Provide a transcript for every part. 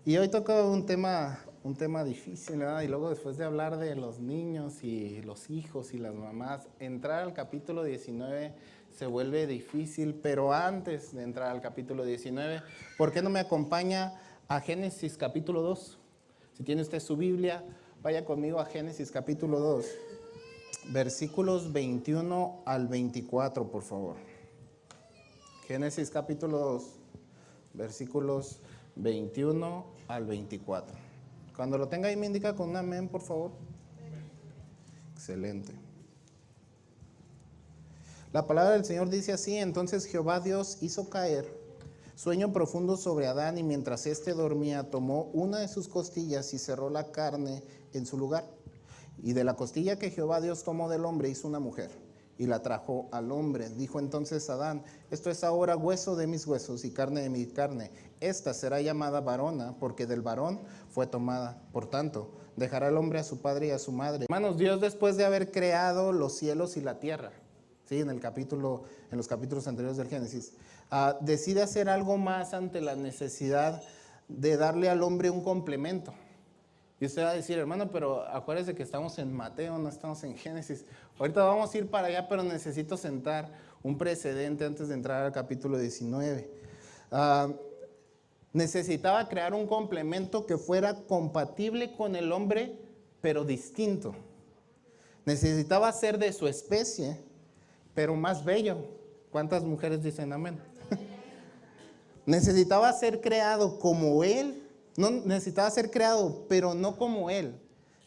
Y hoy toca un tema difícil, ¿verdad? Y luego después de hablar de los niños y los hijos y las mamás, entrar al capítulo 19 se vuelve difícil, pero antes de entrar al capítulo 19, ¿por qué no me acompaña a Génesis capítulo 2? Si tiene usted su Biblia, vaya conmigo a Génesis capítulo 2, versículos 21 al 24, por favor. Génesis capítulo 2, versículos 21 al 24. Cuando lo tenga ahí me indica con un amén, por favor. Excelente. La palabra del Señor dice así: entonces Jehová Dios hizo caer sueño profundo sobre Adán, y mientras éste dormía, tomó una de sus costillas y cerró la carne en su lugar. Y de la costilla que Jehová Dios tomó del hombre hizo una mujer, y la trajo al hombre. Dijo entonces Adán: esto es ahora hueso de mis huesos y carne de mi carne. Esta será llamada varona, porque del varón fue tomada. Por tanto, dejará el hombre a su padre y a su madre. Hermanos, Dios, después de haber creado los cielos y la tierra, ¿sí? En los capítulos anteriores del Génesis, decide hacer algo más ante la necesidad de darle al hombre un complemento. Y usted va a decir: hermano, pero acuérdese que estamos en Mateo, no estamos en Génesis. Ahorita vamos a ir para allá, pero necesito sentar un precedente antes de entrar al capítulo 19. Necesitaba crear un complemento que fuera compatible con el hombre, pero distinto. Necesitaba ser de su especie, pero más bello. ¿Cuántas mujeres dicen amén? Necesitaba ser creado como él. No necesitaba ser creado, pero no como él,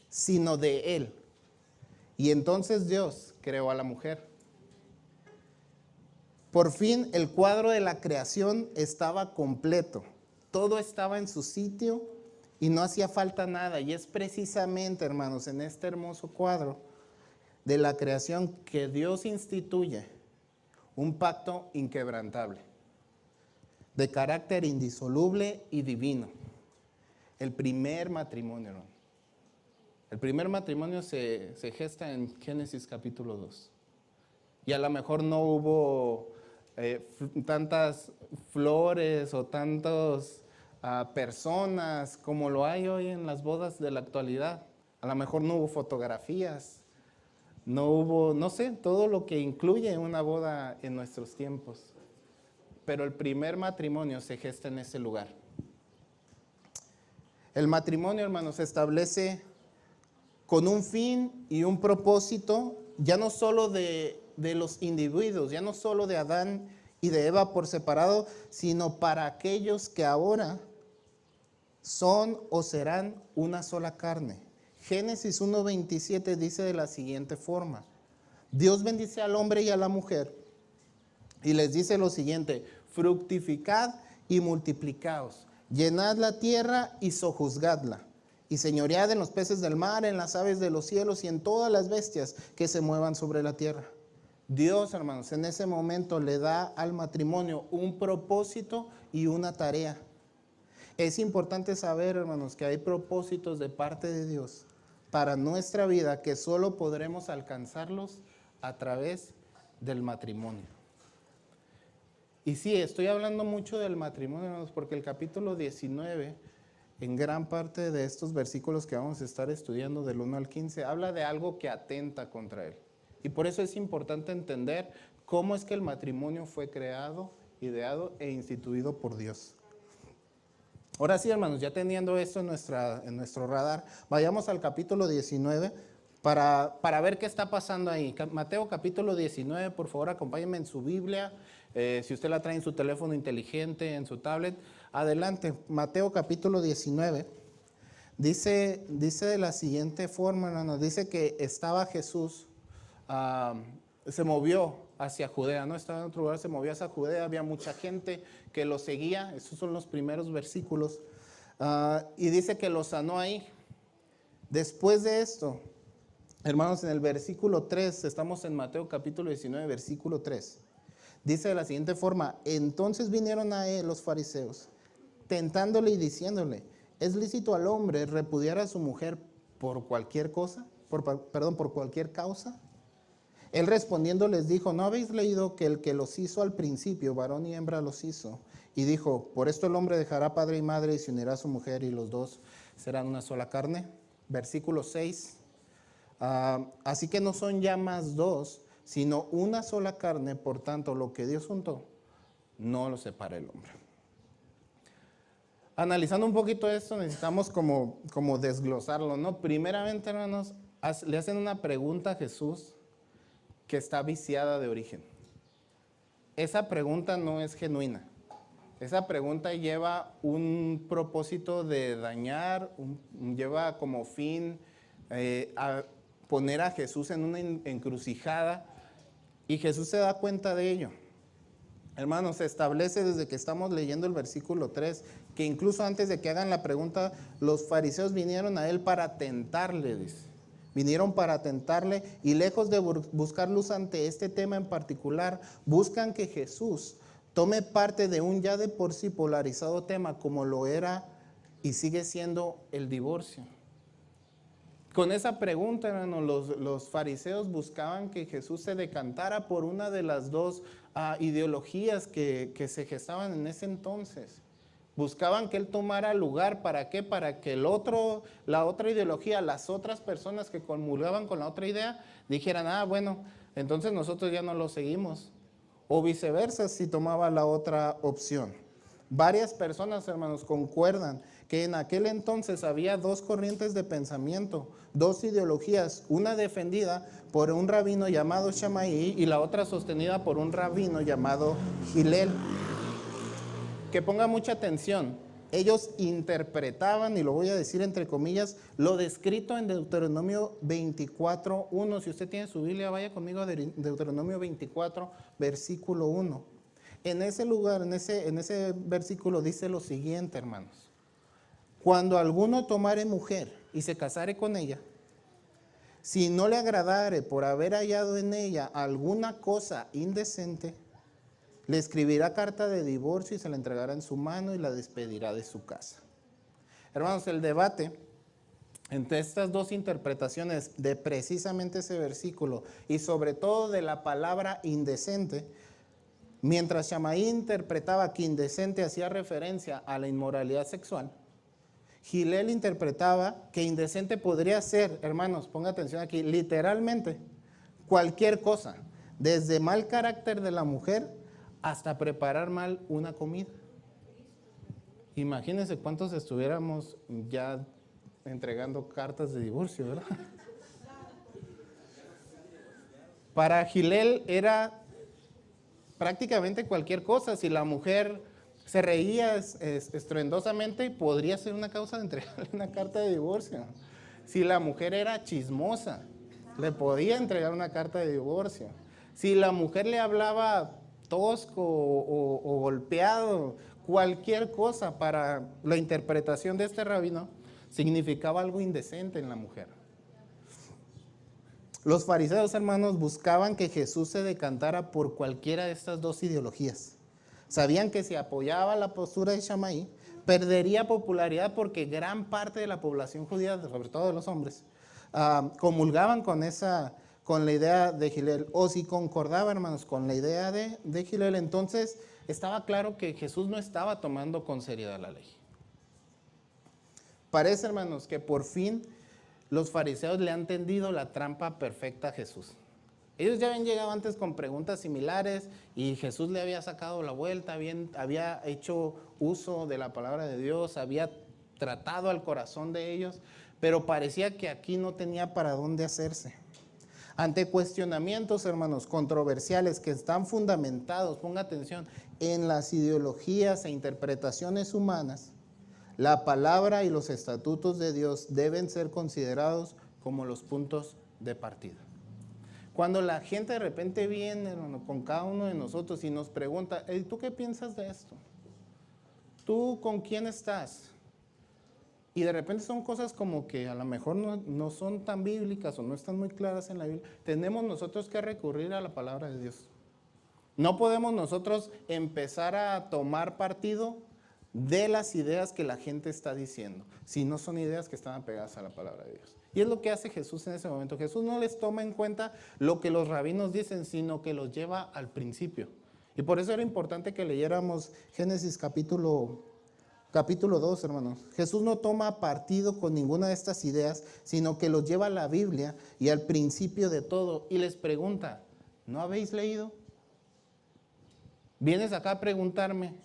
sino de él. Y entonces Dios creó a la mujer. Por fin el cuadro de la creación estaba completo. Todo estaba en su sitio y no hacía falta nada. Y es precisamente, hermanos, en este hermoso cuadro de la creación que Dios instituye un pacto inquebrantable, de carácter indisoluble y divino. El primer matrimonio, hermano. El primer matrimonio se gesta en Génesis capítulo 2. Y a lo mejor no hubo tantas flores o tantas personas como lo hay hoy en las bodas de la actualidad. A lo mejor no hubo fotografías, no hubo, no sé, todo lo que incluye una boda en nuestros tiempos. Pero el primer matrimonio se gesta en ese lugar. El matrimonio, hermanos, se establece con un fin y un propósito, ya no solo de los individuos, ya no solo de Adán y de Eva por separado, sino para aquellos que ahora son o serán una sola carne. Génesis 1:27 dice de la siguiente forma: Dios bendice al hombre y a la mujer y les dice lo siguiente: fructificad y multiplicaos, llenad la tierra y sojuzgadla, y señoread en los peces del mar, en las aves de los cielos y en todas las bestias que se muevan sobre la tierra. Dios, hermanos, en ese momento le da al matrimonio un propósito y una tarea. Es importante saber, hermanos, que hay propósitos de parte de Dios para nuestra vida que solo podremos alcanzarlos a través del matrimonio. Y sí, estoy hablando mucho del matrimonio, hermanos, porque el capítulo 19, en gran parte de estos versículos que vamos a estar estudiando del 1 al 15, habla de algo que atenta contra él. Y por eso es importante entender cómo es que el matrimonio fue creado, ideado e instituido por Dios. Ahora sí, hermanos, ya teniendo esto en nuestro radar, vayamos al capítulo 19 para ver qué está pasando ahí. Mateo capítulo 19, por favor, acompáñenme en su Biblia. Si usted la trae en su teléfono inteligente, en su tablet, adelante. Mateo capítulo 19. Dice de la siguiente forma, hermanos, dice que estaba Jesús, se movió hacia Judea, no estaba en otro lugar, se movió hacia Judea, había mucha gente que lo seguía, esos son los primeros versículos, y dice que lo sanó ahí. Después de esto, hermanos, en el versículo 3, estamos en Mateo capítulo 19, versículo 3, dice de la siguiente forma: entonces vinieron a él los fariseos, tentándole y diciéndole: ¿es lícito al hombre repudiar a su mujer por cualquier cosa? Por cualquier causa. Él respondiendo les dijo: ¿no habéis leído que el que los hizo al principio, varón y hembra los hizo? y dijo, por esto el hombre dejará padre y madre y se unirá a su mujer y los dos serán una sola carne. Versículo 6. Así que no son ya más dos, sino una sola carne, por tanto lo que Dios juntó, no lo separa el hombre. Analizando un poquito esto, necesitamos como desglosarlo, ¿no? Primeramente, hermanos, le hacen una pregunta a Jesús que está viciada de origen. Esa pregunta no es genuina. Esa pregunta lleva un propósito de dañar, lleva como fin a poner a Jesús en una encrucijada, y Jesús se da cuenta de ello. Hermanos, se establece desde que estamos leyendo el versículo 3, que incluso antes de que hagan la pregunta, los fariseos vinieron a él para tentarle, dice. Vinieron para tentarle, y lejos de buscar luz ante este tema en particular, buscan que Jesús tome parte de un ya de por sí polarizado tema como lo era y sigue siendo el divorcio. Con esa pregunta, hermanos, los fariseos buscaban que Jesús se decantara por una de las dos ideologías que se gestaban en ese entonces. Buscaban que él tomara lugar. ¿Para qué? Para que la otra ideología, las otras personas que comulgaban con la otra idea, dijeran, bueno, entonces nosotros ya no lo seguimos. O viceversa, si tomaba la otra opción. Varias personas, hermanos, concuerdan que en aquel entonces había dos corrientes de pensamiento, dos ideologías, una defendida por un rabino llamado Shammai y la otra sostenida por un rabino llamado Hillel. Que ponga mucha atención, ellos interpretaban, y lo voy a decir entre comillas, lo descrito en Deuteronomio 24:1. Si usted tiene su Biblia, vaya conmigo a Deuteronomio 24, versículo 1. En ese lugar, en ese versículo dice lo siguiente, hermanos. Cuando alguno tomare mujer y se casare con ella, si no le agradare por haber hallado en ella alguna cosa indecente, le escribirá carta de divorcio y se la entregará en su mano y la despedirá de su casa. Hermanos, el debate entre estas dos interpretaciones de precisamente ese versículo y sobre todo de la palabra indecente, mientras Shammai interpretaba que indecente hacía referencia a la inmoralidad sexual, Hillel interpretaba que indecente podría ser, hermanos, ponga atención aquí, literalmente cualquier cosa, desde mal carácter de la mujer hasta preparar mal una comida. Imagínense cuántos estuviéramos ya entregando cartas de divorcio, ¿verdad? Para Hillel era prácticamente cualquier cosa. Si la mujer se reía estruendosamente, podría ser una causa de entregarle una carta de divorcio. Si la mujer era chismosa, le podía entregar una carta de divorcio. Si la mujer le hablaba tosco o golpeado, cualquier cosa para la interpretación de este rabino significaba algo indecente en la mujer. Los fariseos, hermanos, buscaban que Jesús se decantara por cualquiera de estas dos ideologías. Sabían que si apoyaba la postura de Shammai, perdería popularidad porque gran parte de la población judía, sobre todo de los hombres, comulgaban con la idea de Hillel, o si concordaba, hermanos, con la idea de Hillel, entonces estaba claro que Jesús no estaba tomando con seriedad la ley. Parece, hermanos, que por fin los fariseos le han tendido la trampa perfecta a Jesús. Ellos ya habían llegado antes con preguntas similares y Jesús le había sacado la vuelta, había hecho uso de la palabra de Dios, había tratado al corazón de ellos, pero parecía que aquí no tenía para dónde hacerse. Ante cuestionamientos, hermanos, controversiales que están fundamentados, ponga atención, en las ideologías e interpretaciones humanas, la palabra y los estatutos de Dios deben ser considerados como los puntos de partida. Cuando la gente de repente viene, hermano, con cada uno de nosotros y nos pregunta, ¿tú qué piensas de esto? ¿Tú con quién estás? Y de repente son cosas como que a lo mejor no son tan bíblicas o no están muy claras en la Biblia. Tenemos nosotros que recurrir a la palabra de Dios. No podemos nosotros empezar a tomar partido de las ideas que la gente está diciendo, si no son ideas que están apegadas a la palabra de Dios. Y es lo que hace Jesús en ese momento. Jesús no les toma en cuenta lo que los rabinos dicen, sino que los lleva al principio. Y por eso era importante que leyéramos Génesis capítulo 2, hermanos. Jesús no toma partido con ninguna de estas ideas, sino que los lleva a la Biblia y al principio de todo y les pregunta, ¿no habéis leído? Vienes acá a preguntarme,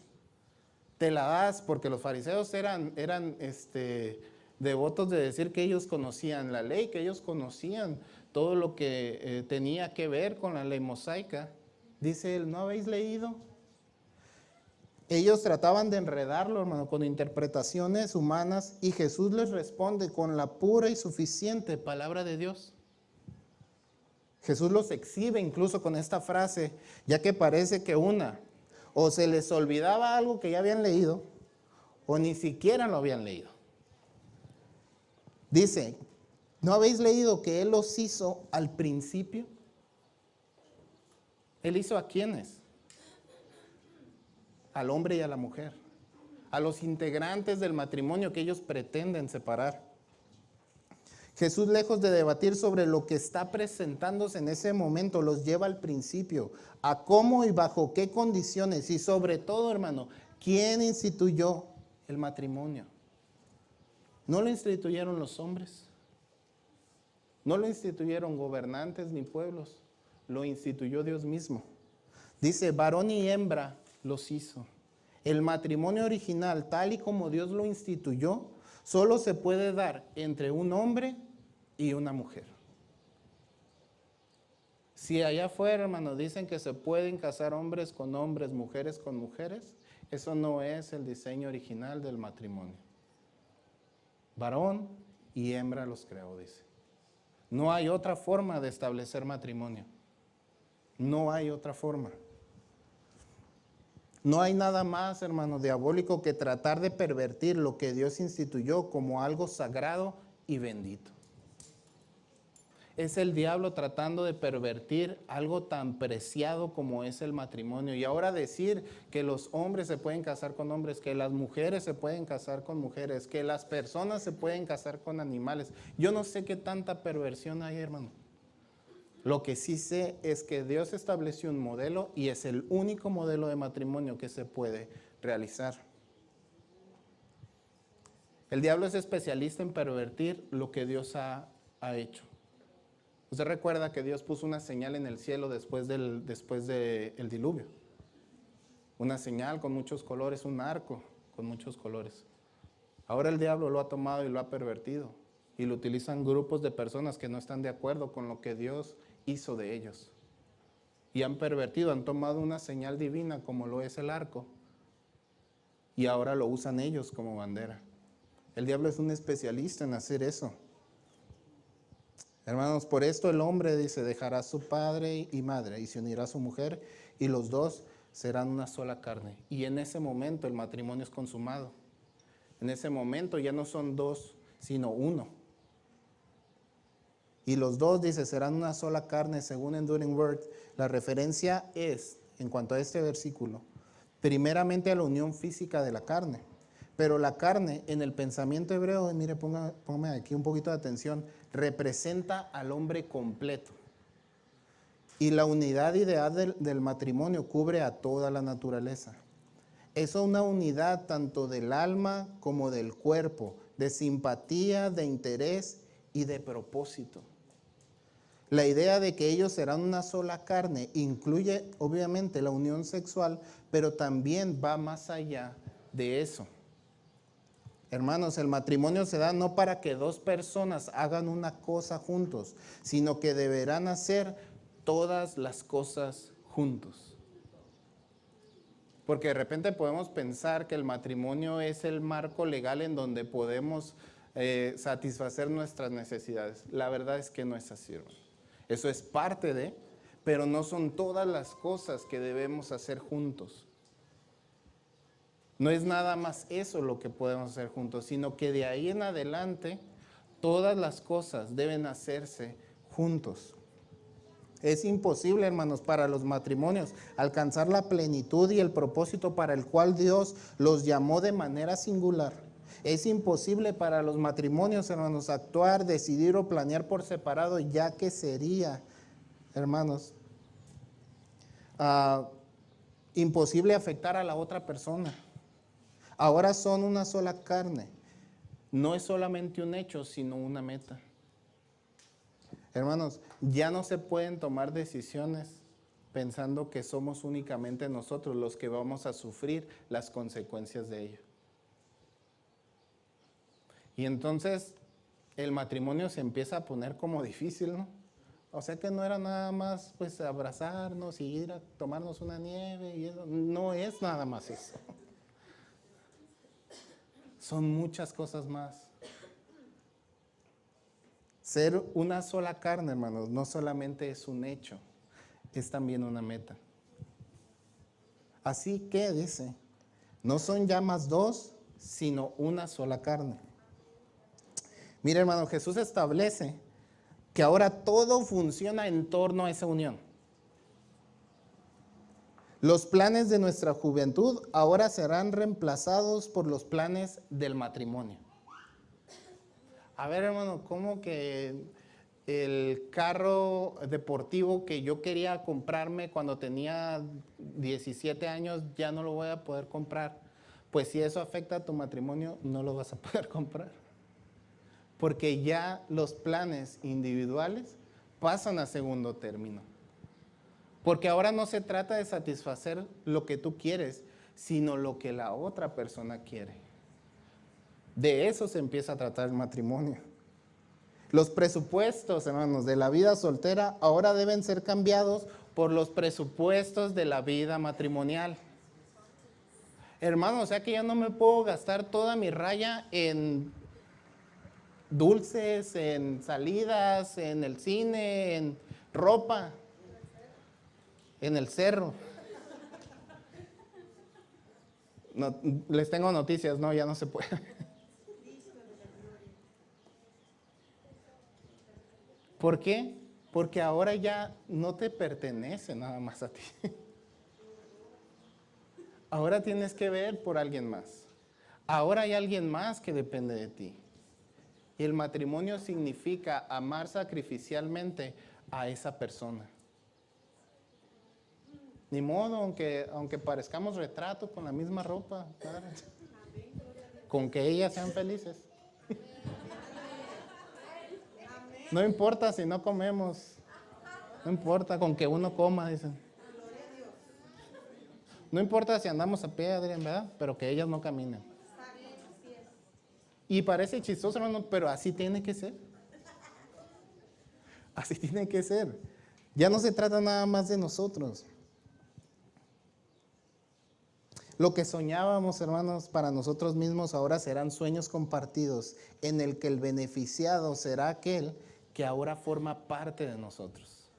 te la das, porque los fariseos eran devotos de decir que ellos conocían la ley, que ellos conocían todo lo que tenía que ver con la ley mosaica. Dice él, ¿no habéis leído? Ellos trataban de enredarlo, hermano, con interpretaciones humanas, y Jesús les responde con la pura y suficiente palabra de Dios. Jesús los exhibe incluso con esta frase, ya que parece que o se les olvidaba algo que ya habían leído, o ni siquiera lo habían leído. Dice, ¿no habéis leído que Él los hizo al principio? ¿Él hizo a quiénes? Al hombre y a la mujer, a los integrantes del matrimonio que ellos pretenden separar. Jesús, lejos de debatir sobre lo que está presentándose en ese momento, los lleva al principio, a cómo y bajo qué condiciones, y sobre todo, hermano, ¿quién instituyó el matrimonio? ¿No lo instituyeron los hombres? ¿No lo instituyeron gobernantes ni pueblos? Lo instituyó Dios mismo. Dice, varón y hembra los hizo. El matrimonio original, tal y como Dios lo instituyó, solo se puede dar entre un hombre y una mujer. Si allá afuera, hermano, dicen que se pueden casar hombres con hombres, mujeres con mujeres, eso no es el diseño original del matrimonio. Varón y hembra los creó, dice. No hay otra forma de establecer matrimonio. No hay otra forma. No hay nada más, hermano, diabólico que tratar de pervertir lo que Dios instituyó como algo sagrado y bendito. Es el diablo tratando de pervertir algo tan preciado como es el matrimonio. Y ahora decir que los hombres se pueden casar con hombres, que las mujeres se pueden casar con mujeres, que las personas se pueden casar con animales. Yo no sé qué tanta perversión hay, hermano. Lo que sí sé es que Dios estableció un modelo y es el único modelo de matrimonio que se puede realizar. El diablo es especialista en pervertir lo que Dios ha hecho. Usted recuerda que Dios puso una señal en el cielo después del diluvio. Una señal con muchos colores, un arco con muchos colores. Ahora el diablo lo ha tomado y lo ha pervertido. Y lo utilizan grupos de personas que no están de acuerdo con lo que Dios hizo de ellos. Y han pervertido, han tomado una señal divina como lo es el arco. Y ahora lo usan ellos como bandera. El diablo es un especialista en hacer eso. Hermanos, por esto el hombre, dice, dejará a su padre y madre y se unirá a su mujer y los dos serán una sola carne. Y en ese momento el matrimonio es consumado. En ese momento ya no son dos, sino uno. Y los dos, dice, serán una sola carne según Enduring Word. La referencia es, en cuanto a este versículo, primeramente a la unión física de la carne. Pero la carne, en el pensamiento hebreo, mire, póngame aquí un poquito de atención, representa al hombre completo. Y la unidad ideal del matrimonio cubre a toda la naturaleza. Es una unidad tanto del alma como del cuerpo, de simpatía, de interés y de propósito. La idea de que ellos serán una sola carne incluye obviamente la unión sexual, pero también va más allá de eso. Hermanos, el matrimonio se da no para que dos personas hagan una cosa juntos, sino que deberán hacer todas las cosas juntos. Porque de repente podemos pensar que el matrimonio es el marco legal en donde podemos satisfacer nuestras necesidades. La verdad es que no es así, hermano. Eso es parte de, pero no son todas las cosas que debemos hacer juntos. No es nada más eso lo que podemos hacer juntos, sino que de ahí en adelante todas las cosas deben hacerse juntos. Es imposible, hermanos, para los matrimonios alcanzar la plenitud y el propósito para el cual Dios los llamó de manera singular. Es imposible para los matrimonios, hermanos, actuar, decidir o planear por separado, ya que sería, hermanos, imposible afectar a la otra persona. Ahora son una sola carne. No es solamente un hecho, sino una meta. Hermanos, ya no se pueden tomar decisiones pensando que somos únicamente nosotros los que vamos a sufrir las consecuencias de ello. Y entonces el matrimonio se empieza a poner como difícil, ¿no? O sea que no era nada más pues abrazarnos y ir a tomarnos una nieve y eso. No es nada más eso. Son muchas cosas más. Ser una sola carne, hermanos, no solamente es un hecho, es también una meta. Así que dice, no son ya más dos, sino una sola carne. Mira, hermano, Jesús establece que ahora todo funciona en torno a esa unión. Los planes de nuestra juventud ahora serán reemplazados por los planes del matrimonio. A ver, hermano, ¿cómo que el carro deportivo que yo quería comprarme cuando tenía 17 años ya no lo voy a poder comprar? Pues si eso afecta a tu matrimonio, no lo vas a poder comprar. Porque ya los planes individuales pasan a segundo término. Porque ahora no se trata de satisfacer lo que tú quieres, sino lo que la otra persona quiere. De eso se empieza a tratar el matrimonio. Los presupuestos, hermanos, de la vida soltera ahora deben ser cambiados por los presupuestos de la vida matrimonial. Hermano, o sea que ya no me puedo gastar toda mi raya en dulces, en salidas, en el cine, en ropa, en el cerro. No, les tengo noticias, no, ya no se puede. ¿Por qué? Porque ahora ya no te pertenece nada más a ti. Ahora tienes que ver por alguien más. Ahora hay alguien más que depende de ti. Y el matrimonio significa amar sacrificialmente a esa persona. Ni modo, aunque parezcamos retratos con la misma ropa, claro. Con que ellas sean felices. No importa si no comemos, no importa con que uno coma, dicen. No importa si andamos a pie, Adrián, ¿verdad? Pero que ellas no caminen. Y parece chistoso, hermano, pero así tiene que ser. Así tiene que ser. Ya no se trata nada más de nosotros. Lo que soñábamos, hermanos, para nosotros mismos ahora serán sueños compartidos, en el que el beneficiado será aquel que ahora forma parte de nosotros.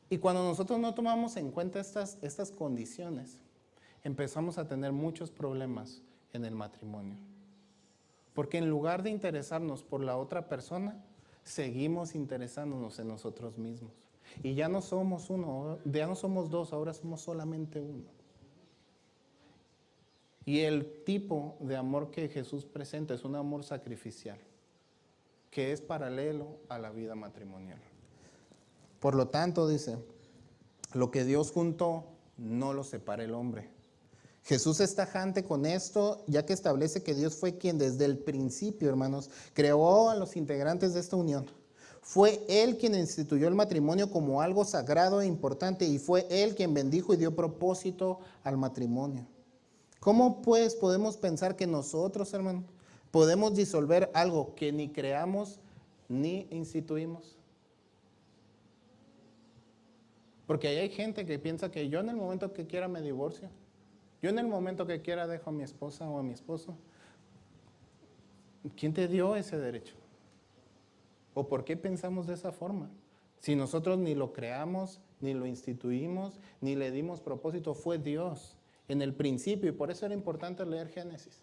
Y cuando nosotros no tomamos en cuenta estas condiciones, empezamos a tener muchos problemas en el matrimonio. Porque en lugar de interesarnos por la otra persona, seguimos interesándonos en nosotros mismos. Y ya no somos uno, ya no somos dos, ahora somos solamente uno. Y el tipo de amor que Jesús presenta es un amor sacrificial, que es paralelo a la vida matrimonial. Por lo tanto, dice, lo que Dios juntó, no lo separa el hombre. Jesús es tajante con esto, ya que establece que Dios fue quien desde el principio, hermanos, creó a los integrantes de esta unión. Fue Él quien instituyó el matrimonio como algo sagrado e importante, y fue Él quien bendijo y dio propósito al matrimonio. ¿Cómo pues podemos pensar que nosotros, hermanos, podemos disolver algo que ni creamos ni instituimos? Porque ahí hay gente que piensa que yo en el momento que quiera me divorcio. Yo en el momento que quiera dejo a mi esposa o a mi esposo. ¿Quién te dio ese derecho? ¿O por qué pensamos de esa forma? Si nosotros ni lo creamos, ni lo instituimos, ni le dimos propósito, fue Dios en el principio. Y por eso era importante leer Génesis.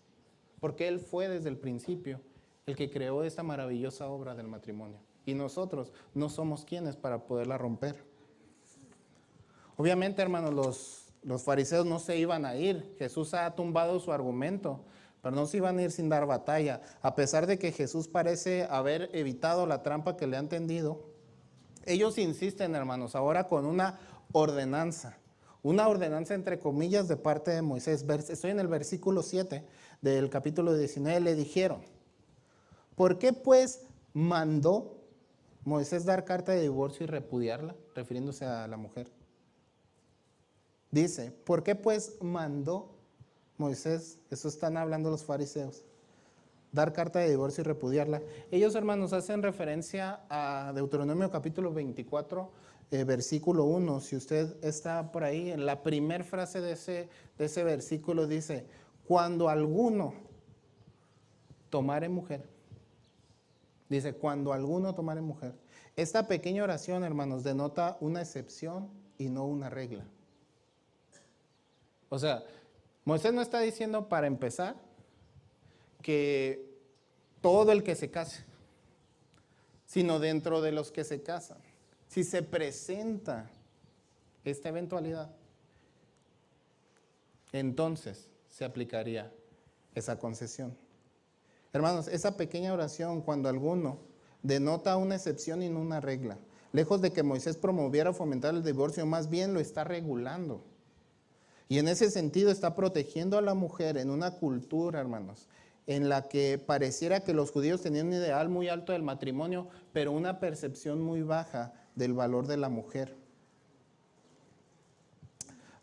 Porque Él fue desde el principio el que creó esta maravillosa obra del matrimonio. Y nosotros no somos quienes para poderla romper. Obviamente, hermanos, los fariseos no se iban a ir. Jesús ha tumbado su argumento, pero no se iban a ir sin dar batalla. A pesar de que Jesús parece haber evitado la trampa que le han tendido, ellos insisten, hermanos, ahora con una ordenanza. Una ordenanza entre comillas de parte de Moisés. Estoy en el versículo 7 del capítulo 19. Le dijeron, ¿por qué pues mandó Moisés dar carta de divorcio y repudiarla? Refiriéndose a la mujer. Dice, ¿por qué pues mandó Moisés? Eso están hablando los fariseos. Dar carta de divorcio y repudiarla. Ellos, hermanos, hacen referencia a Deuteronomio capítulo 24, versículo 1. Si usted está por ahí, en la primera frase de ese versículo dice, cuando alguno tomare mujer. Dice, cuando alguno tomare mujer. Esta pequeña oración, hermanos, denota una excepción y no una regla. O sea, Moisés no está diciendo, para empezar, que todo el que se case, sino dentro de los que se casan. Si se presenta esta eventualidad, entonces se aplicaría esa concesión. Hermanos, esa pequeña oración, cuando alguno, denota una excepción y no una regla. Lejos de que Moisés promoviera o fomentara el divorcio, más bien lo está regulando. Y en ese sentido está protegiendo a la mujer en una cultura, hermanos, en la que pareciera que los judíos tenían un ideal muy alto del matrimonio, pero una percepción muy baja del valor de la mujer.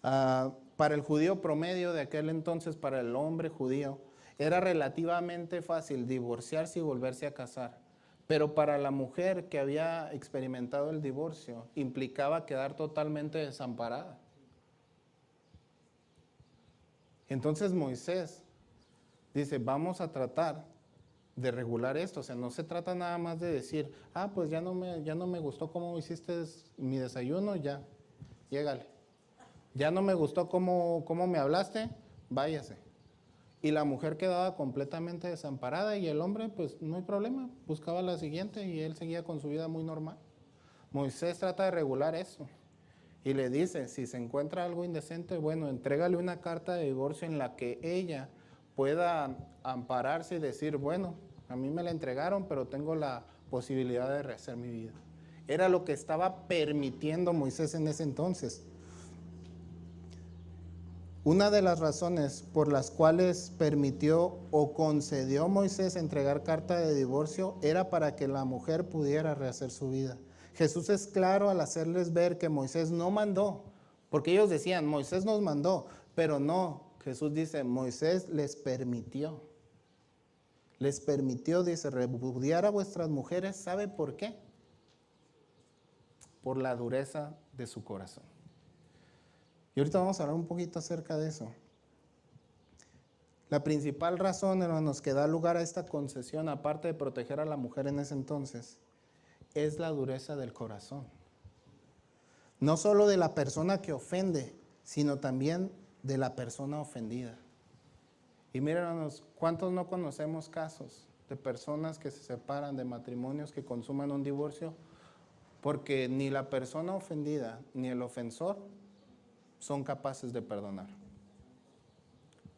Para el judío promedio de aquel entonces, para el hombre judío, era relativamente fácil divorciarse y volverse a casar. Pero para la mujer que había experimentado el divorcio, implicaba quedar totalmente desamparada. Entonces Moisés dice, vamos a tratar de regular esto. O sea, no se trata nada más de decir, pues ya no me gustó cómo hiciste mi desayuno, ya, llégale. Ya no me gustó cómo me hablaste, váyase. Y la mujer quedaba completamente desamparada y el hombre, pues no hay problema, buscaba la siguiente y él seguía con su vida muy normal. Moisés trata de regular eso. Y le dice, si se encuentra algo indecente, bueno, entrégale una carta de divorcio en la que ella pueda ampararse y decir, bueno, a mí me la entregaron, pero tengo la posibilidad de rehacer mi vida. Era lo que estaba permitiendo Moisés en ese entonces. Una de las razones por las cuales permitió o concedió Moisés entregar carta de divorcio era para que la mujer pudiera rehacer su vida. Jesús es claro al hacerles ver que Moisés no mandó, porque ellos decían, Moisés nos mandó, pero no, Jesús dice, Moisés les permitió. Les permitió, dice, repudiar a vuestras mujeres, ¿sabe por qué? Por la dureza de su corazón. Y ahorita vamos a hablar un poquito acerca de eso. La principal razón, hermanos, que da lugar a esta concesión, aparte de proteger a la mujer en ese entonces, es la dureza del corazón. No solo de la persona que ofende, sino también de la persona ofendida. Y miren, hermanos, ¿cuántos no conocemos casos de personas que se separan, de matrimonios que consuman un divorcio? Porque ni la persona ofendida ni el ofensor son capaces de perdonar.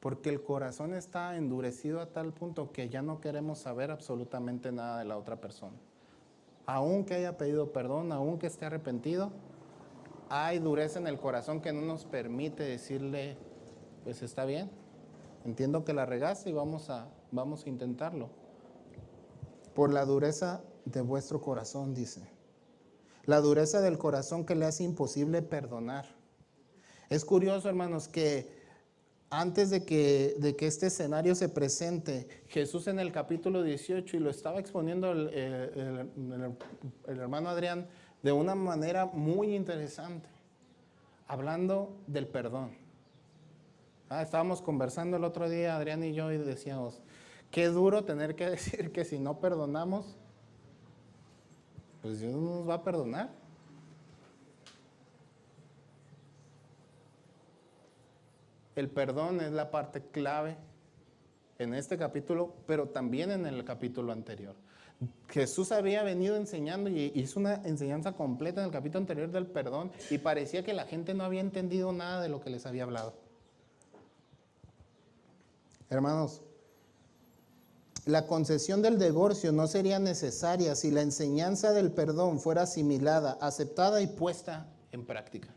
Porque el corazón está endurecido a tal punto que ya no queremos saber absolutamente nada de la otra persona. Aunque haya pedido perdón, aunque esté arrepentido, hay dureza en el corazón que no nos permite decirle, pues está bien, entiendo que la regaste y vamos a intentarlo. Por la dureza de vuestro corazón, dice. La dureza del corazón que le hace imposible perdonar. Es curioso, hermanos, que antes de que este escenario se presente, Jesús en el capítulo 18, y lo estaba exponiendo el hermano Adrián de una manera muy interesante, hablando del perdón. Estábamos conversando el otro día, Adrián y yo, y decíamos, qué duro tener que decir que si no perdonamos, pues Dios no nos va a perdonar. El perdón es la parte clave en este capítulo, pero también en el capítulo anterior. Jesús había venido enseñando y hizo una enseñanza completa en el capítulo anterior del perdón y parecía que la gente no había entendido nada de lo que les había hablado. Hermanos, la concesión del divorcio no sería necesaria si la enseñanza del perdón fuera asimilada, aceptada y puesta en práctica.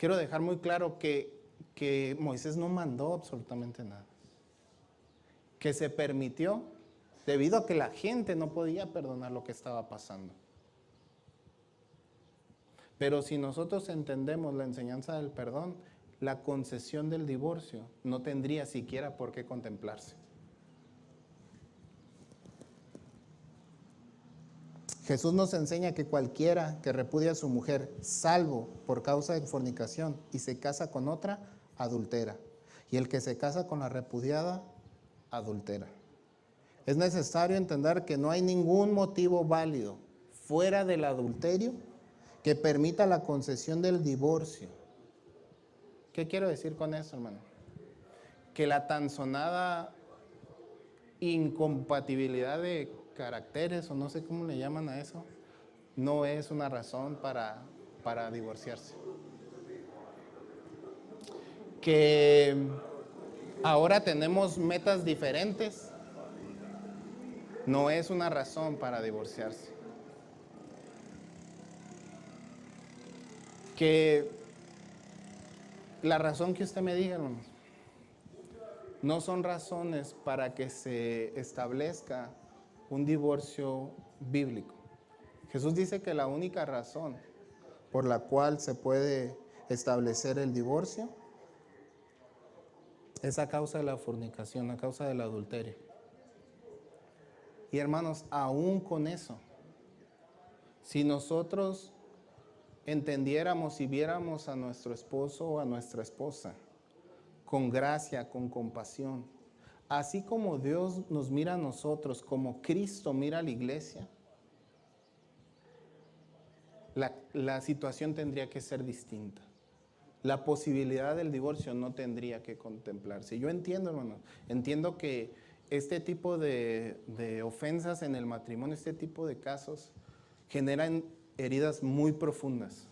quiero dejar muy claro que Moisés no mandó absolutamente nada. Que se permitió debido a que la gente no podía perdonar lo que estaba pasando. Pero si nosotros entendemos la enseñanza del perdón, la concesión del divorcio no tendría siquiera por qué contemplarse. Jesús nos enseña que cualquiera que repudia a su mujer, salvo por causa de fornicación, y se casa con otra, adultera. Y el que se casa con la repudiada, adultera. Es necesario entender que no hay ningún motivo válido fuera del adulterio que permita la concesión del divorcio. ¿Qué quiero decir con eso, hermano? Que la tan sonada incompatibilidad de caracteres, o no sé cómo le llaman a eso, no es una razón para divorciarse. Que ahora tenemos metas diferentes, no es una razón para divorciarse. Que la razón que usted me diga, hermanos, no son razones para que se establezca un divorcio bíblico. Jesús dice que la única razón por la cual se puede establecer el divorcio es a causa de la fornicación, a causa del adulterio. Y hermanos, aún con eso, si nosotros entendiéramos y viéramos a nuestro esposo o a nuestra esposa con gracia, con compasión, así como Dios nos mira a nosotros, como Cristo mira a la iglesia, la situación tendría que ser distinta. La posibilidad del divorcio no tendría que contemplarse. Yo entiendo, hermano, entiendo que este tipo de ofensas en el matrimonio, este tipo de casos, generan heridas muy profundas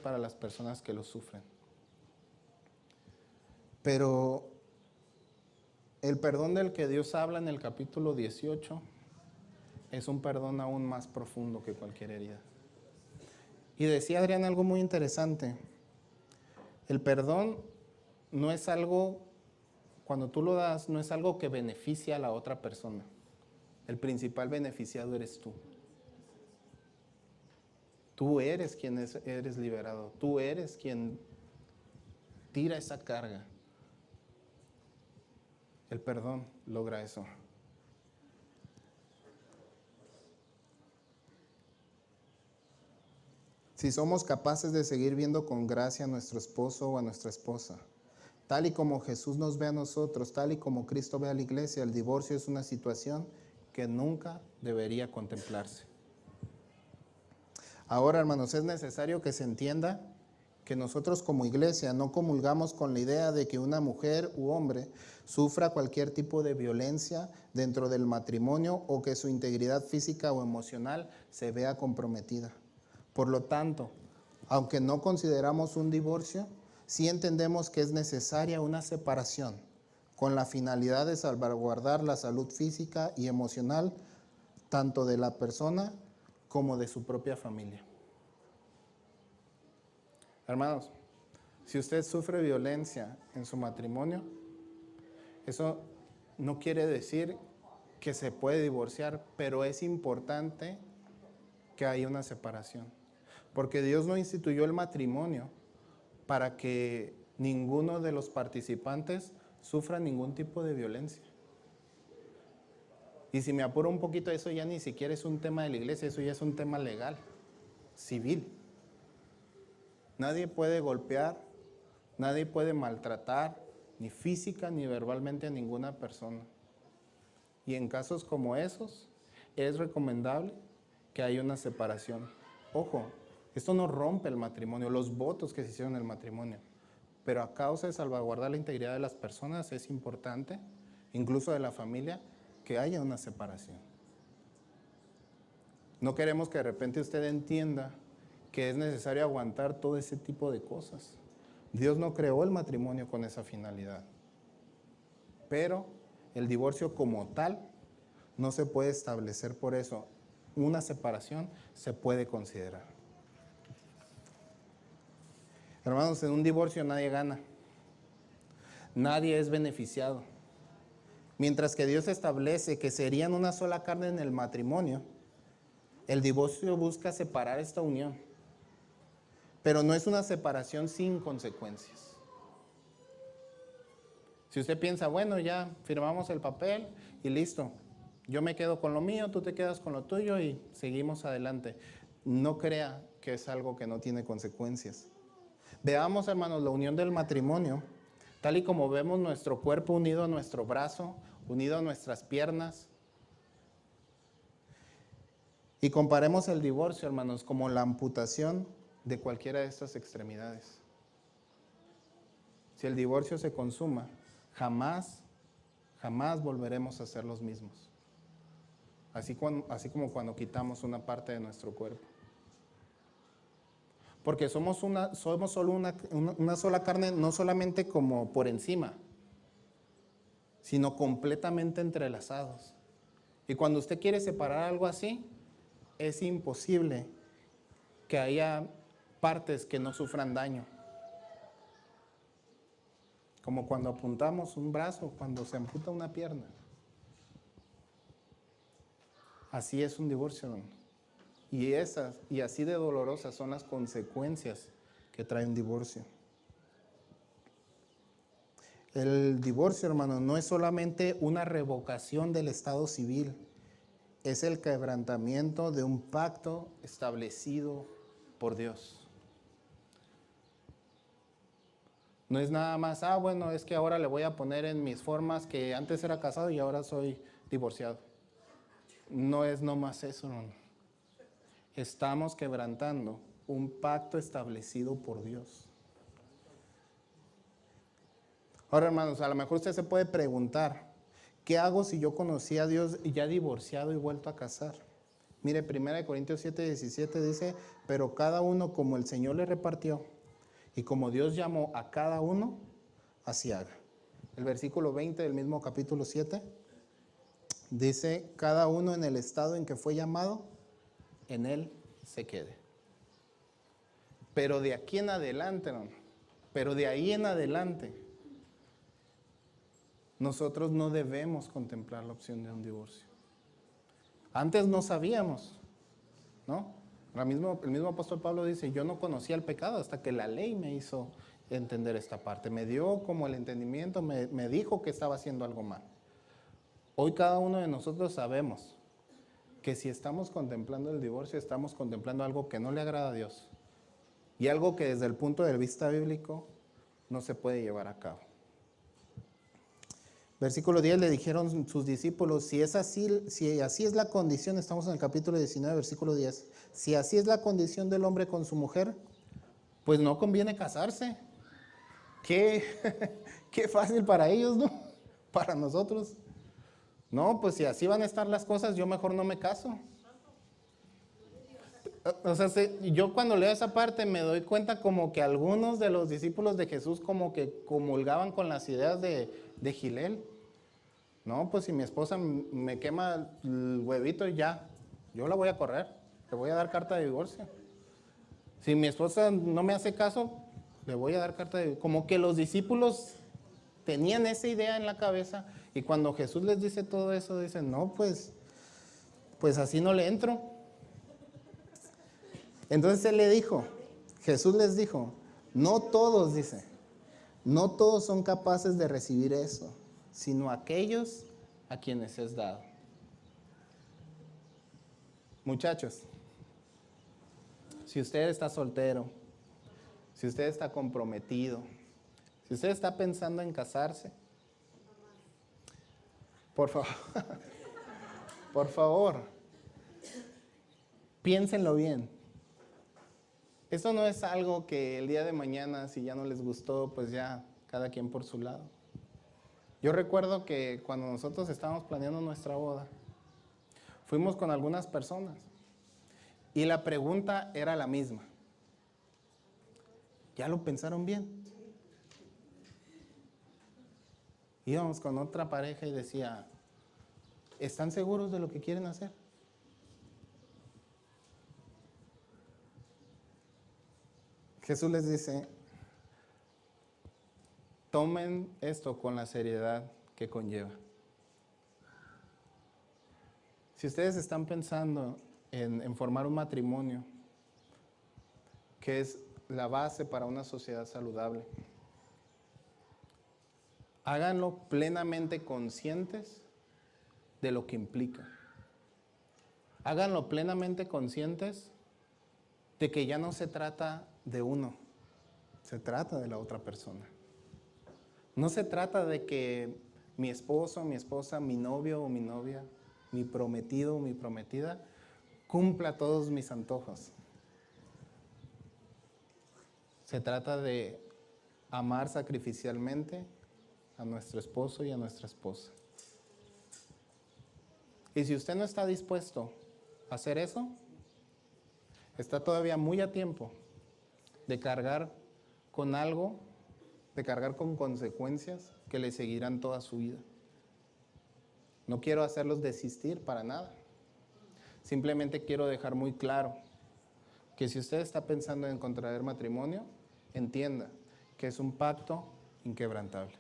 para las personas que lo sufren. Pero el perdón del que Dios habla en el capítulo 18 es un perdón aún más profundo que cualquier herida. Y decía Adrián algo muy interesante. El perdón no es algo, cuando tú lo das, no es algo que beneficia a la otra persona. El principal beneficiado eres tú. Tú eres quien eres liberado. Tú eres quien tira esa carga. El perdón logra eso. Si somos capaces de seguir viendo con gracia a nuestro esposo o a nuestra esposa, tal y como Jesús nos ve a nosotros, tal y como Cristo ve a la iglesia, el divorcio es una situación que nunca debería contemplarse. Ahora, hermanos, es necesario que se entienda que nosotros como iglesia no comulgamos con la idea de que una mujer u hombre sufra cualquier tipo de violencia dentro del matrimonio o que su integridad física o emocional se vea comprometida. Por lo tanto, aunque no consideramos un divorcio, sí entendemos que es necesaria una separación con la finalidad de salvaguardar la salud física y emocional tanto de la persona como de su propia familia. Hermanos, si usted sufre violencia en su matrimonio, eso no quiere decir que se puede divorciar, pero es importante que haya una separación. Porque Dios no instituyó el matrimonio para que ninguno de los participantes sufra ningún tipo de violencia. Y si me apuro un poquito, eso ya ni siquiera es un tema de la iglesia, eso ya es un tema legal, civil. Nadie puede golpear, nadie puede maltratar, ni física ni verbalmente a ninguna persona. Y en casos como esos, es recomendable que haya una separación. Ojo, esto no rompe el matrimonio, los votos que se hicieron en el matrimonio, pero a causa de salvaguardar la integridad de las personas es importante, incluso de la familia, que haya una separación. No queremos que de repente usted entienda que es necesario aguantar todo ese tipo de cosas. Dios no creó el matrimonio con esa finalidad, pero el divorcio como tal no se puede establecer por eso. Una separación se puede considerar. Hermanos, en un divorcio nadie gana. Nadie es beneficiado. Mientras que Dios establece que serían una sola carne en el matrimonio, el divorcio busca separar esta unión. Pero no es una separación sin consecuencias. Si usted piensa, bueno, ya firmamos el papel y listo. Yo me quedo con lo mío, tú te quedas con lo tuyo y seguimos adelante. No crea que es algo que no tiene consecuencias. Veamos, hermanos, la unión del matrimonio, tal y como vemos nuestro cuerpo unido a nuestro brazo, unido a nuestras piernas. Y comparemos el divorcio, hermanos, como la amputación de cualquiera de estas extremidades. Si el divorcio se consuma, jamás volveremos a ser los mismos. Así como cuando quitamos una parte de nuestro cuerpo. Porque somos solo una sola carne, no solamente como por encima, sino completamente entrelazados. Y cuando usted quiere separar algo así, es imposible que haya partes que no sufran daño. Como cuando apuntamos un brazo, cuando se amputa una pierna. Así es un divorcio, hermano. Y así de dolorosas son las consecuencias que trae un divorcio. El divorcio, hermano, no es solamente una revocación del estado civil, es el quebrantamiento de un pacto establecido por Dios. No es nada más, bueno, es que ahora le voy a poner en mis formas que antes era casado y ahora soy divorciado. No es nomás eso, hermano. Estamos quebrantando un pacto establecido por Dios. Ahora, hermanos, a lo mejor usted se puede preguntar, ¿qué hago si yo conocí a Dios y ya divorciado y vuelto a casar? Mire, 1 Corintios 7:17 dice, pero cada uno como el Señor le repartió y como Dios llamó a cada uno, así haga. El versículo 20 del mismo capítulo 7 dice, cada uno en el estado en que fue llamado, en él se quede. Pero de aquí en adelante, hermano, pero de ahí en adelante, nosotros no debemos contemplar la opción de un divorcio. Antes no sabíamos, ¿no? El mismo apóstol Pablo dice, yo no conocía el pecado hasta que la ley me hizo entender esta parte. Me dio como el entendimiento, me dijo que estaba haciendo algo mal. Hoy cada uno de nosotros sabemos que si estamos contemplando el divorcio, estamos contemplando algo que no le agrada a Dios y algo que desde el punto de vista bíblico no se puede llevar a cabo. Versículo 10, le dijeron sus discípulos, si así es la condición, estamos en el capítulo 19, versículo 10, si así es la condición del hombre con su mujer, pues no conviene casarse. Qué fácil para ellos, ¿no? Para nosotros. No, pues si así van a estar las cosas, yo mejor no me caso. O sea, yo cuando leo esa parte me doy cuenta como que algunos de los discípulos de Jesús como que comulgaban con las ideas de Gilel. No, pues si mi esposa me quema el huevito ya, yo la voy a correr, le voy a dar carta de divorcio. Si mi esposa no me hace caso, le voy a dar carta de divorcio. Como que los discípulos tenían esa idea en la cabeza y cuando Jesús les dice todo eso, dicen, no, pues así no le entro. Entonces Jesús les dijo, no todos, dice, no todos son capaces de recibir eso, sino aquellos a quienes es dado. Muchachos, si usted está soltero, si usted está comprometido, si usted está pensando en casarse, por favor, piénsenlo bien. Esto no es algo que el día de mañana, si ya no les gustó, pues ya cada quien por su lado. Yo recuerdo que cuando nosotros estábamos planeando nuestra boda, fuimos con algunas personas y la pregunta era la misma. ¿Ya lo pensaron bien? Íbamos con otra pareja y decía, ¿están seguros de lo que quieren hacer? Jesús les dice, tomen esto con la seriedad que conlleva. Si ustedes están pensando en formar un matrimonio, que es la base para una sociedad saludable, háganlo plenamente conscientes de lo que implica. Háganlo plenamente conscientes de que ya no se trata de uno, se trata de la otra persona. No se trata de que mi esposo, mi esposa, mi novio o mi novia, mi prometido o mi prometida cumpla todos mis antojos. Se trata de amar sacrificialmente a nuestro esposo y a nuestra esposa. Y si usted no está dispuesto a hacer eso, está todavía muy a tiempo de cargar con algo, de cargar con consecuencias que le seguirán toda su vida. No quiero hacerlos desistir para nada. Simplemente quiero dejar muy claro que si usted está pensando en contraer matrimonio, entienda que es un pacto inquebrantable.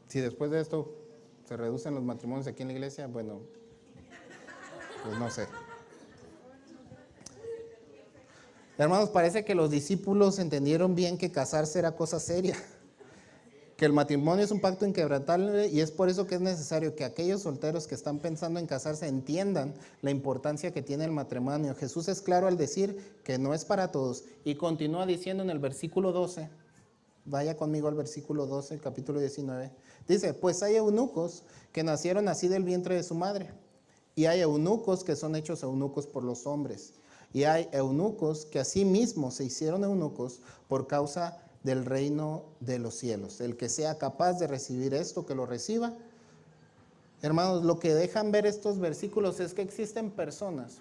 Si después de esto se reducen los matrimonios aquí en la iglesia, bueno, pues no sé. Hermanos, parece que los discípulos entendieron bien que casarse era cosa seria, que el matrimonio es un pacto inquebrantable, y es por eso que es necesario que aquellos solteros que están pensando en casarse entiendan la importancia que tiene el matrimonio. Jesús es claro al decir que no es para todos, y continúa diciendo en el versículo 12, vaya conmigo al versículo 12, el capítulo 19, dice, pues hay eunucos que nacieron así del vientre de su madre, y hay eunucos que son hechos eunucos por los hombres, y hay eunucos que asimismo se hicieron eunucos por causa del reino de los cielos. El que sea capaz de recibir esto, que lo reciba. Hermanos, lo que dejan ver estos versículos es que existen personas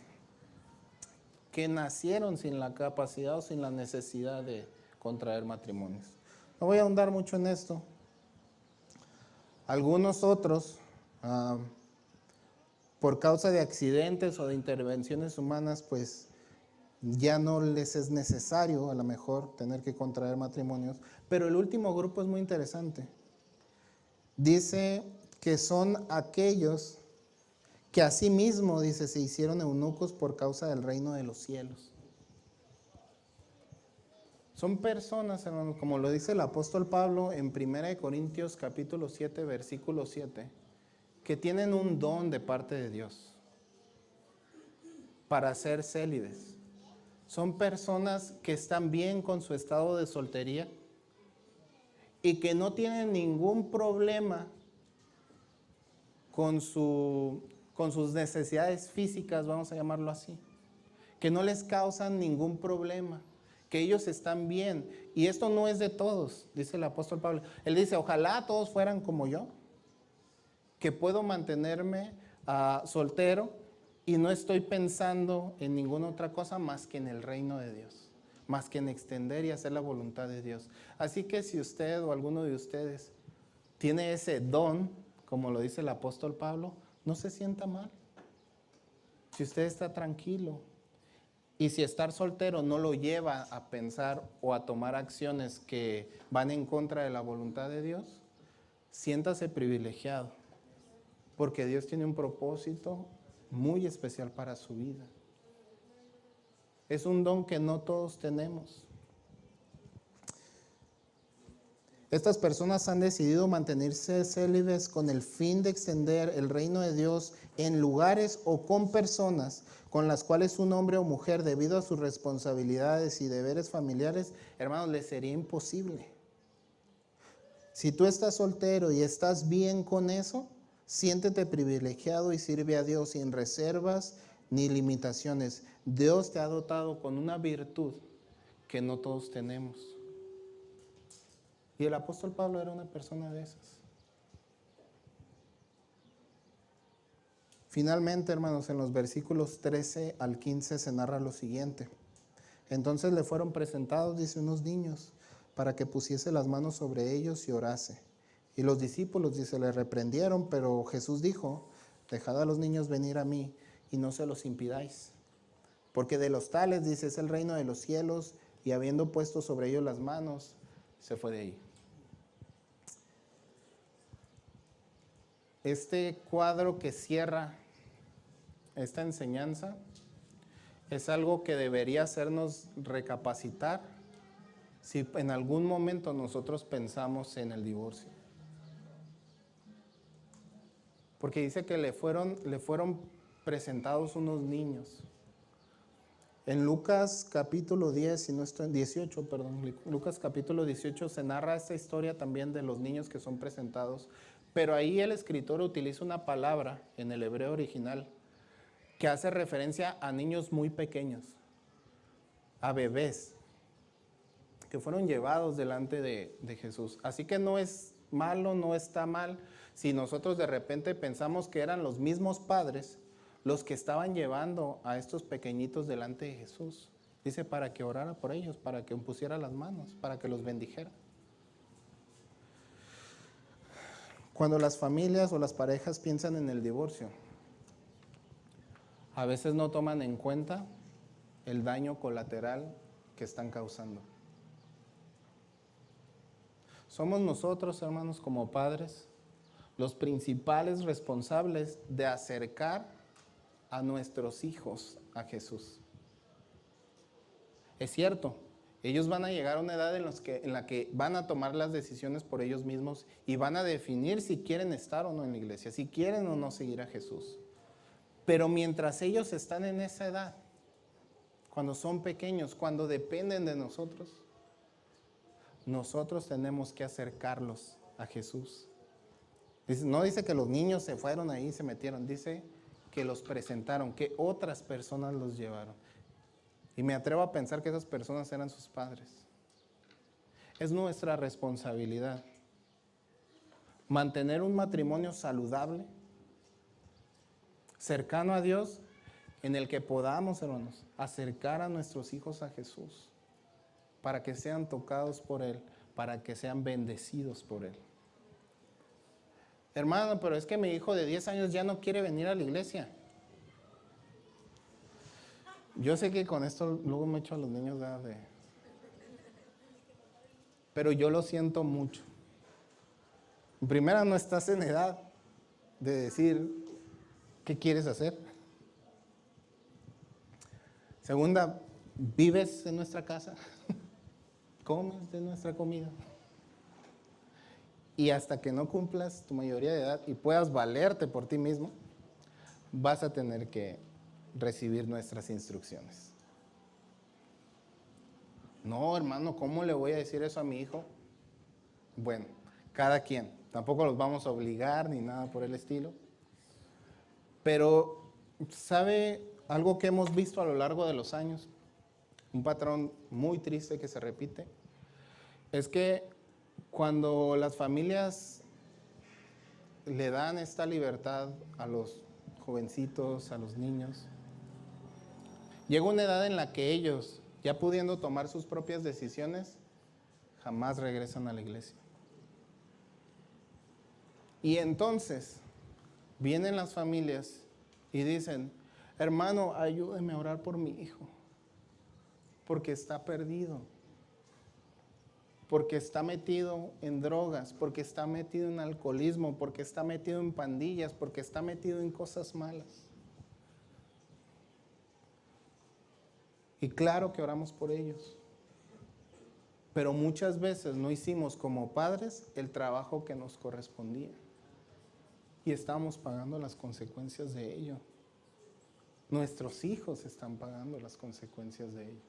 que nacieron sin la capacidad o sin la necesidad de contraer matrimonios. No voy a ahondar mucho en esto. Algunos otros, por causa de accidentes o de intervenciones humanas, pues ya no les es necesario a lo mejor tener que contraer matrimonios. Pero el último grupo es muy interesante. Dice que son aquellos que asimismo, dice, se hicieron eunucos por causa del reino de los cielos. Son personas, hermanos, como lo dice el apóstol Pablo en 1 Corintios capítulo 7, versículo 7, que tienen un don de parte de Dios para ser célibes. Son personas que están bien con su estado de soltería y que no tienen ningún problema con sus necesidades físicas, vamos a llamarlo así, que no les causan ningún problema, que ellos están bien. Y esto no es de todos, dice el apóstol Pablo. Él dice, ojalá todos fueran como yo, que puedo mantenerme soltero y no estoy pensando en ninguna otra cosa más que en el reino de Dios, más que en extender y hacer la voluntad de Dios. Así que si usted o alguno de ustedes tiene ese don, como lo dice el apóstol Pablo, no se sienta mal. Si usted está tranquilo y si estar soltero no lo lleva a pensar o a tomar acciones que van en contra de la voluntad de Dios, siéntase privilegiado, porque Dios tiene un propósito muy especial para su vida. Es un don que no todos tenemos. Estas personas han decidido mantenerse célibes con el fin de extender el reino de Dios en lugares o con personas con las cuales un hombre o mujer, debido a sus responsabilidades y deberes familiares, hermanos, les sería imposible. Si tú estás soltero y estás bien con eso, siéntete privilegiado y sirve a Dios sin reservas ni limitaciones. Dios te ha dotado con una virtud que no todos tenemos. Y el apóstol Pablo era una persona de esas. Finalmente, hermanos, en los versículos 13 al 15 se narra lo siguiente. Entonces le fueron presentados, dice, unos niños, para que pusiese las manos sobre ellos y orase. Y los discípulos, dice, le reprendieron, pero Jesús dijo, dejad a los niños venir a mí y no se los impidáis. Porque de los tales, dice, es el reino de los cielos, y habiendo puesto sobre ellos las manos, Se fue de ahí. Este cuadro que cierra esta enseñanza es algo que debería hacernos recapacitar si en algún momento nosotros pensamos en el divorcio. Porque dice que le fueron presentados unos niños. En Lucas capítulo 10, si no estoy en 18, perdón, Lucas capítulo 18 se narra esta historia también de los niños que son presentados, pero ahí el escritor utiliza una palabra en el hebreo original que hace referencia a niños muy pequeños, a bebés, que fueron llevados delante de Jesús. Así que no es malo, no está mal, si nosotros de repente pensamos que eran los mismos padres los que estaban llevando a estos pequeñitos delante de Jesús. Dice para que orara por ellos, para que impusiera las manos, para que los bendijera. Cuando las familias o las parejas piensan en el divorcio, a veces no toman en cuenta el daño colateral que están causando. Somos nosotros, hermanos, como padres, los principales responsables de acercar a nuestros hijos a Jesús. Es cierto, ellos van a llegar a una edad en la que van a tomar las decisiones por ellos mismos y van a definir si quieren estar o no en la iglesia, si quieren o no seguir a Jesús. Pero mientras ellos están en esa edad, cuando son pequeños, cuando dependen de nosotros, nosotros tenemos que acercarlos a Jesús. No dice que los niños se fueron ahí y se metieron, dice que los presentaron, que otras personas los llevaron. Y me atrevo a pensar que esas personas eran sus padres. Es nuestra responsabilidad mantener un matrimonio saludable, cercano a Dios, en el que podamos, hermanos, acercar a nuestros hijos a Jesús, para que sean tocados por Él, para que sean bendecidos por Él. Hermano, pero es que mi hijo de 10 años ya no quiere venir a la iglesia. Yo sé que con esto luego me echo a los niños de... Pero yo lo siento mucho. En primera, no estás en edad de decir qué quieres hacer. Segunda, vives en nuestra casa, comes de nuestra comida. Y hasta que no cumplas tu mayoría de edad y puedas valerte por ti mismo, vas a tener que recibir nuestras instrucciones. No, hermano, ¿cómo le voy a decir eso a mi hijo? Bueno, cada quien. Tampoco los vamos a obligar ni nada por el estilo. Pero, ¿sabe algo que hemos visto a lo largo de los años? Un patrón muy triste que se repite. Es que cuando las familias le dan esta libertad a los jovencitos, a los niños, llega una edad en la que ellos, ya pudiendo tomar sus propias decisiones, jamás regresan a la iglesia. Y entonces vienen las familias y dicen, hermano, ayúdeme a orar por mi hijo, porque está perdido, porque está metido en drogas, porque está metido en alcoholismo, porque está metido en pandillas, porque está metido en cosas malas. Y claro que oramos por ellos, pero muchas veces no hicimos como padres el trabajo que nos correspondía y estamos pagando las consecuencias de ello. Nuestros hijos están pagando las consecuencias de ello.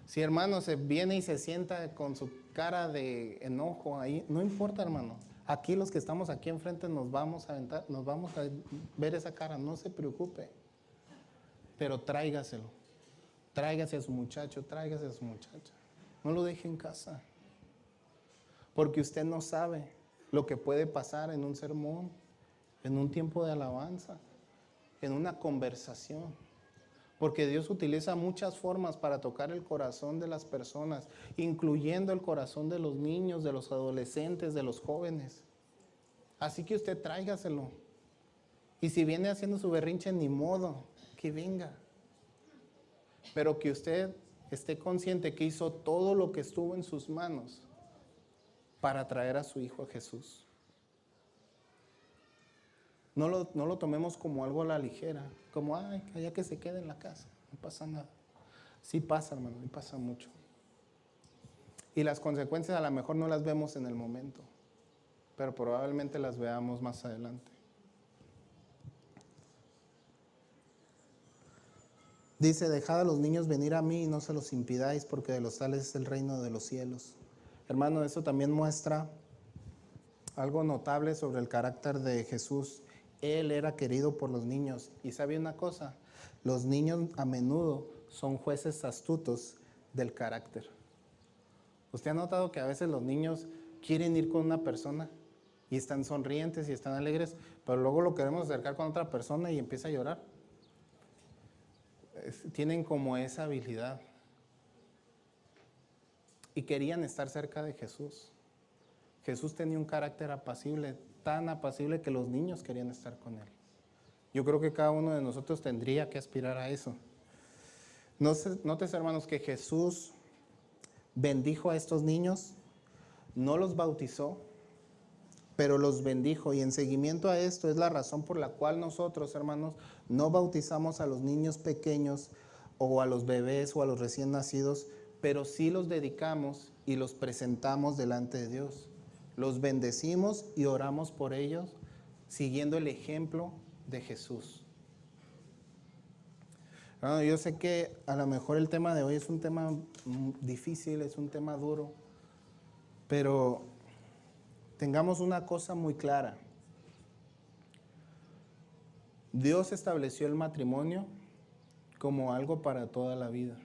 Si hermano se viene y se sienta con su cara de enojo ahí, no importa, hermano. Aquí los que estamos aquí enfrente nos vamos a ver esa cara, no se preocupe. Pero tráigaselo. Tráigase a su muchacho, tráigase a su muchacha. No lo deje en casa. Porque usted no sabe lo que puede pasar en un sermón, en un tiempo de alabanza, en una conversación. Porque Dios utiliza muchas formas para tocar el corazón de las personas, incluyendo el corazón de los niños, de los adolescentes, de los jóvenes. Así que usted tráigaselo. Y si viene haciendo su berrinche, ni modo, que venga. Pero que usted esté consciente que hizo todo lo que estuvo en sus manos para traer a su Hijo a Jesús. No lo tomemos como algo a la ligera, como, ay, allá que se quede en la casa, no pasa nada. Sí pasa, hermano, y pasa mucho. Y las consecuencias a lo mejor no las vemos en el momento, pero probablemente las veamos más adelante. Dice, dejad a los niños venir a mí y no se los impidáis, porque de los tales es el reino de los cielos. Hermano, eso también muestra algo notable sobre el carácter de Jesús. Él era querido por los niños. Y sabe una cosa, los niños a menudo son jueces astutos del carácter. ¿Usted ha notado que a veces los niños quieren ir con una persona y están sonrientes y están alegres, pero luego lo queremos acercar con otra persona y empieza a llorar? Tienen como esa habilidad. Y querían estar cerca de Jesús. Jesús tenía un carácter apacible, tan apacible que los niños querían estar con él. Yo creo que cada uno de nosotros tendría que aspirar a eso. Notes, hermanos, que Jesús bendijo a estos niños, no los bautizó, pero los bendijo. Y en seguimiento a esto es la razón por la cual nosotros, hermanos, no bautizamos a los niños pequeños o a los bebés o a los recién nacidos, pero sí los dedicamos y los presentamos delante de Dios. Los bendecimos y oramos por ellos, siguiendo el ejemplo de Jesús. Bueno, yo sé que a lo mejor el tema de hoy es un tema difícil, es un tema duro, pero tengamos una cosa muy clara. Dios estableció el matrimonio como algo para toda la vida.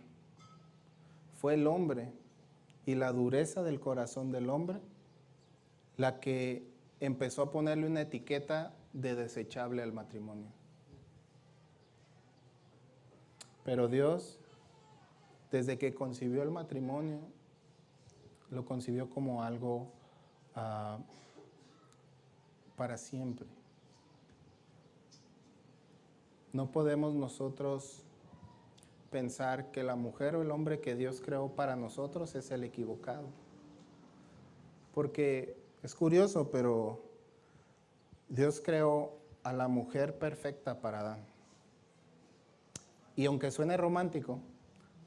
Fue el hombre y la dureza del corazón del hombre la que empezó a ponerle una etiqueta de desechable al matrimonio. Pero Dios, desde que concibió el matrimonio, lo concibió como algo para siempre. No podemos nosotros pensar que la mujer o el hombre que Dios creó para nosotros es el equivocado. Porque es curioso, pero Dios creó a la mujer perfecta para Adán. Y aunque suene romántico,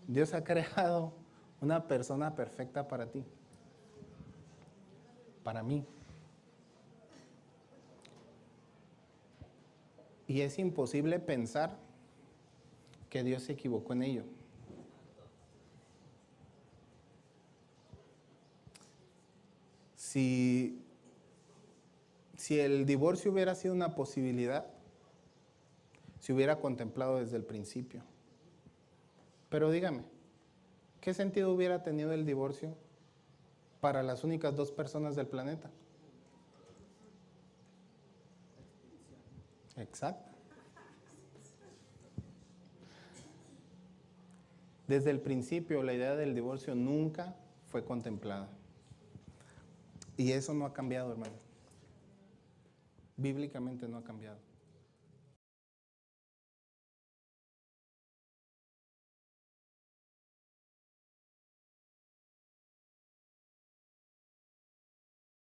Dios ha creado una persona perfecta para ti, para mí. Y es imposible pensar que Dios se equivocó en ello. Si el divorcio hubiera sido una posibilidad, se hubiera contemplado desde el principio. Pero dígame, ¿qué sentido hubiera tenido el divorcio para las únicas dos personas del planeta? Exacto. Desde el principio la idea del divorcio nunca fue contemplada. Y eso no ha cambiado, hermano. Bíblicamente no ha cambiado.